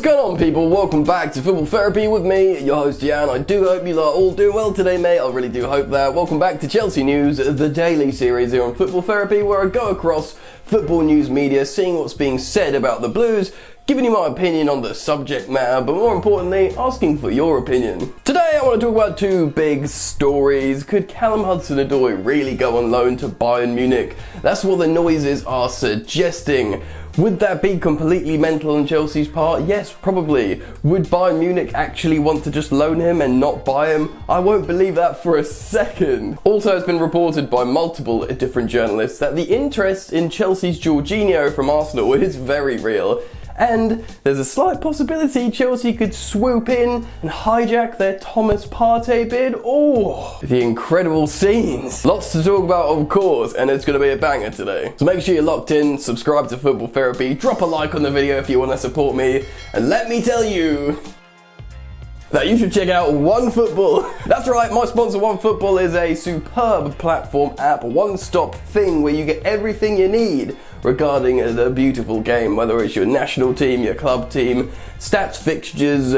going on, people? Welcome back to Football Therapy with me, your host Jan. I do hope you are all doing well today, mate. I really do hope that. Welcome back to Chelsea News, the daily series here on Football Therapy, where I go across football news media, seeing what's being said about the Blues, giving you my opinion on the subject matter, but more importantly, asking for your opinion. Today I want to talk about two big stories. Could Callum Hudson-Odoi really go on loan to Bayern Munich? That's what the noises are suggesting. Would that be completely mental on Chelsea's part? Yes, probably. Would Bayern Munich actually want to just loan him and not buy him? I won't believe that for a second. Also, it's been reported by multiple different journalists that the interest in Chelsea's Jorginho from Arsenal is very real. And there's a slight possibility Chelsea could swoop in and hijack their Thomas Partey bid. Oh, the incredible scenes. Lots to talk about, of course, and it's going to be a banger today. So make sure you're locked in, subscribe to Football Therapy, drop a like on the video if you want to support me, and let me tell you that you should check out OneFootball. That's right, my sponsor OneFootball is a superb platform app, one-stop thing where you get everything you need regarding the beautiful game, whether it's your national team, your club team, stats, fixtures,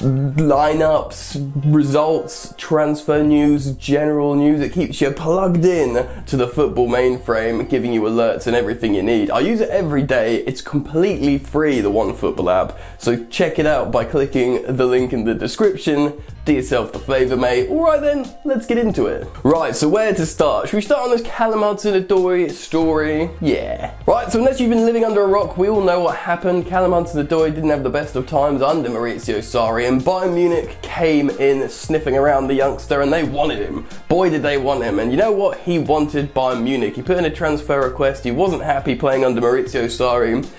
lineups, results, transfer news, general news. It keeps you plugged in to the football mainframe, giving you alerts and everything you need. I use it every day. It's completely free, the OneFootball app, so check it out by clicking the link in the description. Do yourself the favour, mate. Alright then, let's get into it. Right, so where to start? Should we start on this Callum Hudson-Odoi story? Yeah. Right, so unless you've been living under a rock, we all know what happened. Callum Hudson-Odoi didn't have the best of times under Maurizio Sarri, and Bayern Munich came in sniffing around the youngster, and they wanted him. Boy, did they want him. And you know what? He wanted Bayern Munich. He put in a transfer request. He wasn't happy playing under Maurizio Sarri,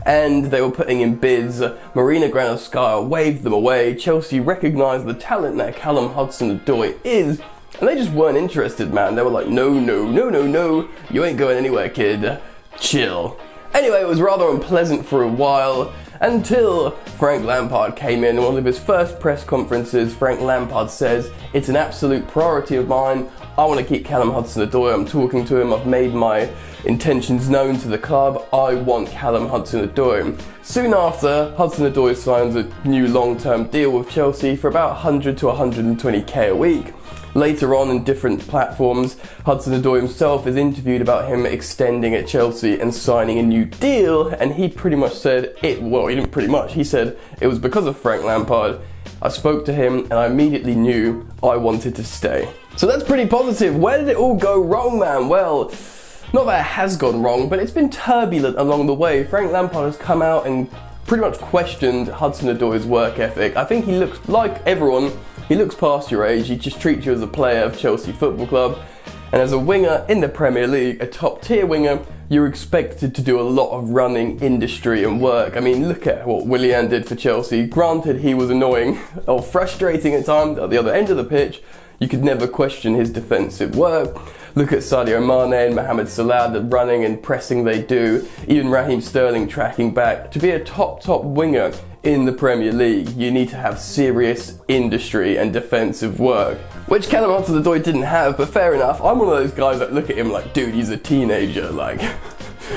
and they were putting in bids. Marina Granovskaya waved them away. Chelsea recognised the talent that Callum Hudson-Odoi is, and they just weren't interested, man. They were like, no, you ain't going anywhere, kid. Chill. Anyway, it was rather unpleasant for a while, until Frank Lampard came in. In one of his first press conferences, Frank Lampard says, "It's an absolute priority of mine. I want to keep Callum Hudson-Odoi. I'm talking to him. I've made my intentions known to the club. I want Callum Hudson-Odoi." Soon after, Hudson-Odoi signs a new long-term deal with Chelsea for about 100 to 120k a week. Later on, in different platforms, Hudson-Odoi himself is interviewed about him extending at Chelsea and signing a new deal, and he pretty much said he didn't pretty much, he said it was because of Frank Lampard. I spoke to him and I immediately knew I wanted to stay. So that's pretty positive. Where did it all go wrong, man? Well, not that it has gone wrong, but it's been turbulent along the way. Frank Lampard has come out and pretty much questioned Hudson-Odoi's work ethic. I think he looks like everyone. He looks past your age. He just treats you as a player of Chelsea Football Club. And as a winger in the Premier League, a top tier winger, you're expected to do a lot of running, industry and work. I mean, look at what Willian did for Chelsea. Granted, he was annoying or frustrating at times at the other end of the pitch. You could never question his defensive work. Look at Sadio Mane and Mohamed Salah, the running and pressing they do. Even Raheem Sterling tracking back. To be a top winger in the Premier League, you need to have serious industry and defensive work, which Callum Hudson-Odoi didn't have, but fair enough. I'm one of those guys that look at him like, dude, he's a teenager. Like,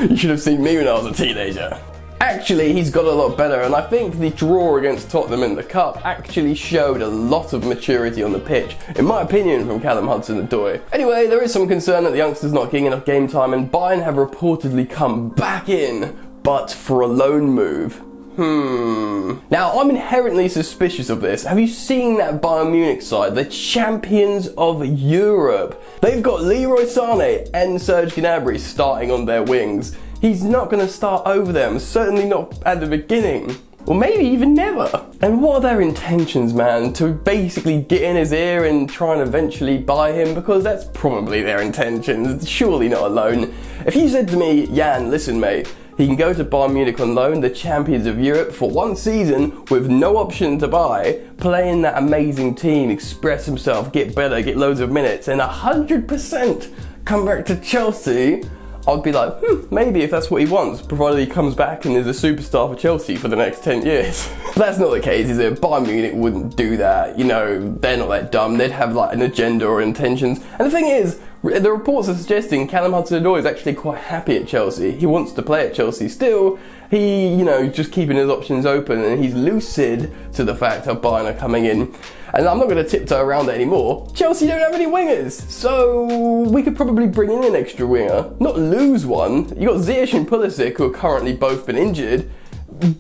you should have seen me when I was a teenager. Actually, he's got a lot better, and I think the draw against Tottenham in the Cup actually showed a lot of maturity on the pitch, in my opinion, from Callum Hudson-Odoi. Anyway, there is some concern that the youngster's not getting enough game time, and Bayern have reportedly come back in, but for a loan move. Now, I'm inherently suspicious of this. Have you seen that Bayern Munich side? The champions of Europe. They've got Leroy, Sane and Serge Gnabry starting on their wings. He's not going to start over them, certainly not at the beginning. Or maybe even never. And what are their intentions, man? To basically get in his ear and try and eventually buy him? Because that's probably their intentions, surely not a loan. If you said to me, Jan, listen mate, he can go to Bayern Munich on loan, the champions of Europe, for one season with no option to buy, play in that amazing team, express himself, get better, get loads of minutes, and 100% come back to Chelsea, I'd be like, maybe if that's what he wants, provided he comes back and is a superstar for Chelsea for the next 10 years. But that's not the case, is it? Bayern Munich wouldn't do that. You know, they're not that dumb. They'd have like an agenda or intentions. And the thing is, The reports are suggesting Callum Hudson-Odoi is actually quite happy at Chelsea. He wants to play at Chelsea still. He, just keeping his options open, and he's lucid to the fact that Bayern are coming in. And I'm not going to tiptoe around that anymore. Chelsea don't have any wingers, so we could probably bring in an extra winger, not lose one. You got Ziyech and Pulisic, who have currently both been injured.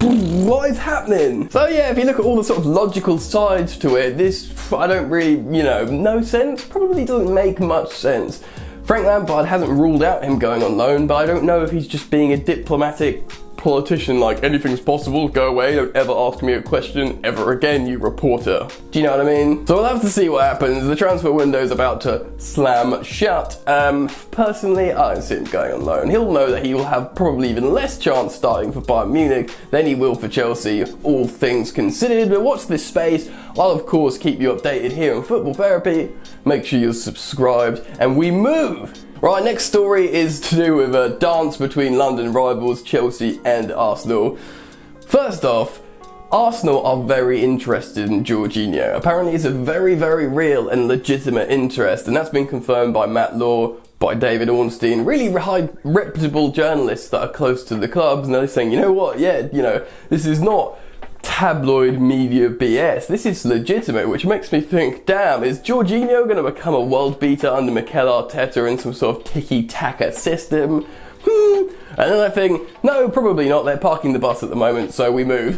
What is happening? So yeah, if you look at all the sort of logical sides to it, this, I don't really, no sense, probably doesn't make much sense. Frank Lampard hasn't ruled out him going on loan, but I don't know if he's just being a diplomatic politician, like anything's possible, go away, don't ever ask me a question ever again, you reporter. Do you know what I mean? So we'll have to see what happens. The transfer window is about to slam shut. Personally, I don't see him going on loan. He'll know that he will have probably even less chance starting for Bayern Munich than he will for Chelsea, all things considered. But watch this space. I'll of course keep you updated here on Football Therapy. Make sure you're subscribed, and we move. Right, next story is to do with a dance between London rivals Chelsea and Arsenal. First off, Arsenal are very interested in Jorginho. Apparently it's a very, very real and legitimate interest, and that's been confirmed by Matt Law, by David Ornstein, really high reputable journalists that are close to the clubs, and they're saying, you know what, this is not tabloid media BS. This is legitimate, which makes me think, damn, is Jorginho going to become a world beater under Mikel Arteta in some sort of tiki-taka system? And then I think, no, probably not. They're parking the bus at the moment, so we move.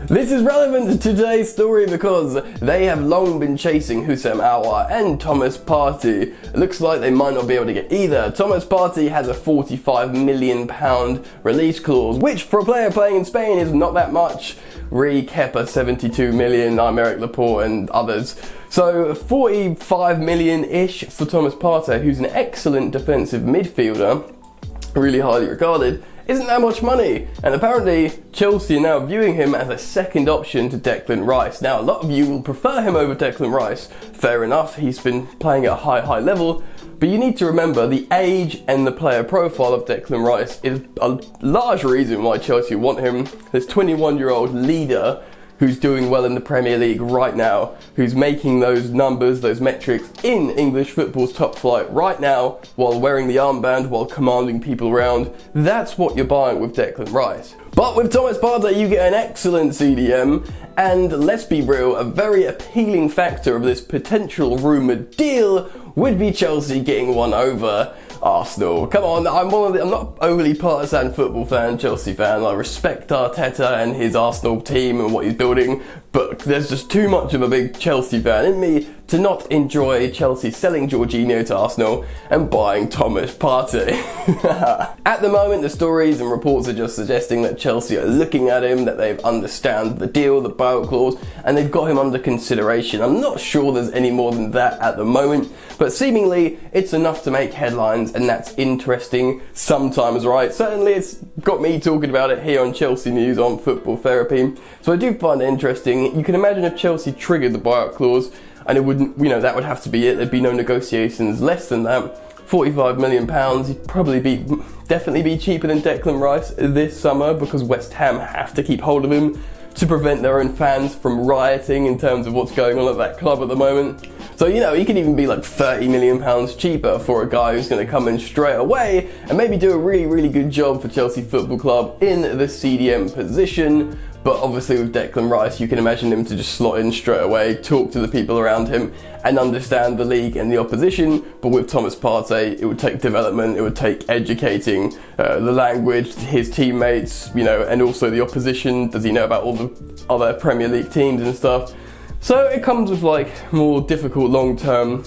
This is relevant to today's story because they have long been chasing Hussein and Thomas Partey. It looks like they might not be able to get either. Thomas Partey has a £45 million release clause, which for a player playing in Spain is not that much. Kepa 72 million, Aymeric Laporte and others. So 45 million-ish for Thomas Partey, who's an excellent defensive midfielder, really highly regarded, isn't that much money. And apparently Chelsea are now viewing him as a second option to Declan Rice. Now a lot of you will prefer him over Declan Rice. Fair enough, he's been playing at a high level, but you need to remember the age and the player profile of Declan Rice is a large reason why Chelsea want him. This 21-year-old leader who's doing well in the Premier League right now, who's making those numbers, those metrics in English football's top flight right now, while wearing the armband, while commanding people around. That's what you're buying with Declan Rice. But with Thomas Partey, you get an excellent CDM, and let's be real, a very appealing factor of this potential rumoured deal would be Chelsea getting one over Arsenal. Come on, I'm not overly partisan football fan, Chelsea fan. I respect Arteta and his Arsenal team and what he's building, but there's just too much of a big Chelsea fan in me to not enjoy Chelsea selling Jorginho to Arsenal and buying Thomas Partey. At the moment, the stories and reports are just suggesting that Chelsea are looking at him, that they understand the deal, the buyout clause, and they've got him under consideration. I'm not sure there's any more than that at the moment, but seemingly it's enough to make headlines, and that's interesting sometimes, right? Certainly it's got me talking about it here on Chelsea News on Football Therapy, so I do find it interesting. You can imagine if Chelsea triggered the buyout clause, and it wouldn't, that would have to be it. There'd be no negotiations less than that. £45 million, he'd probably definitely be cheaper than Declan Rice this summer, because West Ham have to keep hold of him to prevent their own fans from rioting in terms of what's going on at that club at the moment. So, he could even be like £30 million cheaper for a guy who's going to come in straight away and maybe do a really, really good job for Chelsea Football Club in the CDM position. But obviously with Declan Rice, you can imagine him to just slot in straight away, talk to the people around him and understand the league and the opposition. But with Thomas Partey, it would take development, it would take educating the language, his teammates, and also the opposition. Does he know about all the other Premier League teams and stuff? So it comes with more difficult long-term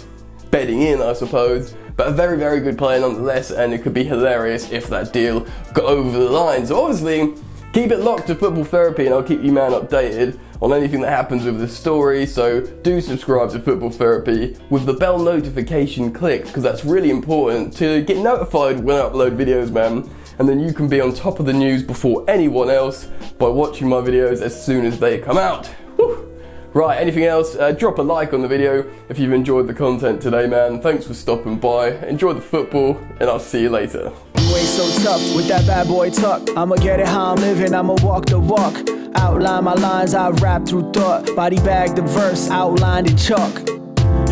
bedding in, I suppose. But a very, very good player nonetheless, and it could be hilarious if that deal got over the line. So obviously, keep it locked to Football Therapy, and I'll keep you updated on anything that happens with this story. So do subscribe to Football Therapy with the bell notification clicked, because that's really important to get notified when I upload videos, man. And then you can be on top of the news before anyone else by watching my videos as soon as they come out. Whew. Right, anything else? Drop a like on the video if you've enjoyed the content today, man. Thanks for stopping by. Enjoy the football, and I'll see you later. You ain't so tough with that bad boy tuck. I'ma get it how I'm living, I'ma walk the walk. Outline my lines, I rap through thought. Body bag the verse, outlined in chalk.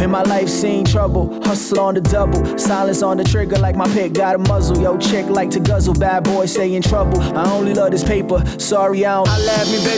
In my life, seen trouble, hustle on the double, silence on the trigger like my pick got a muzzle. Yo, chick like to guzzle, bad boy stay in trouble. I only love this paper, sorry I don't. I laugh me, baby.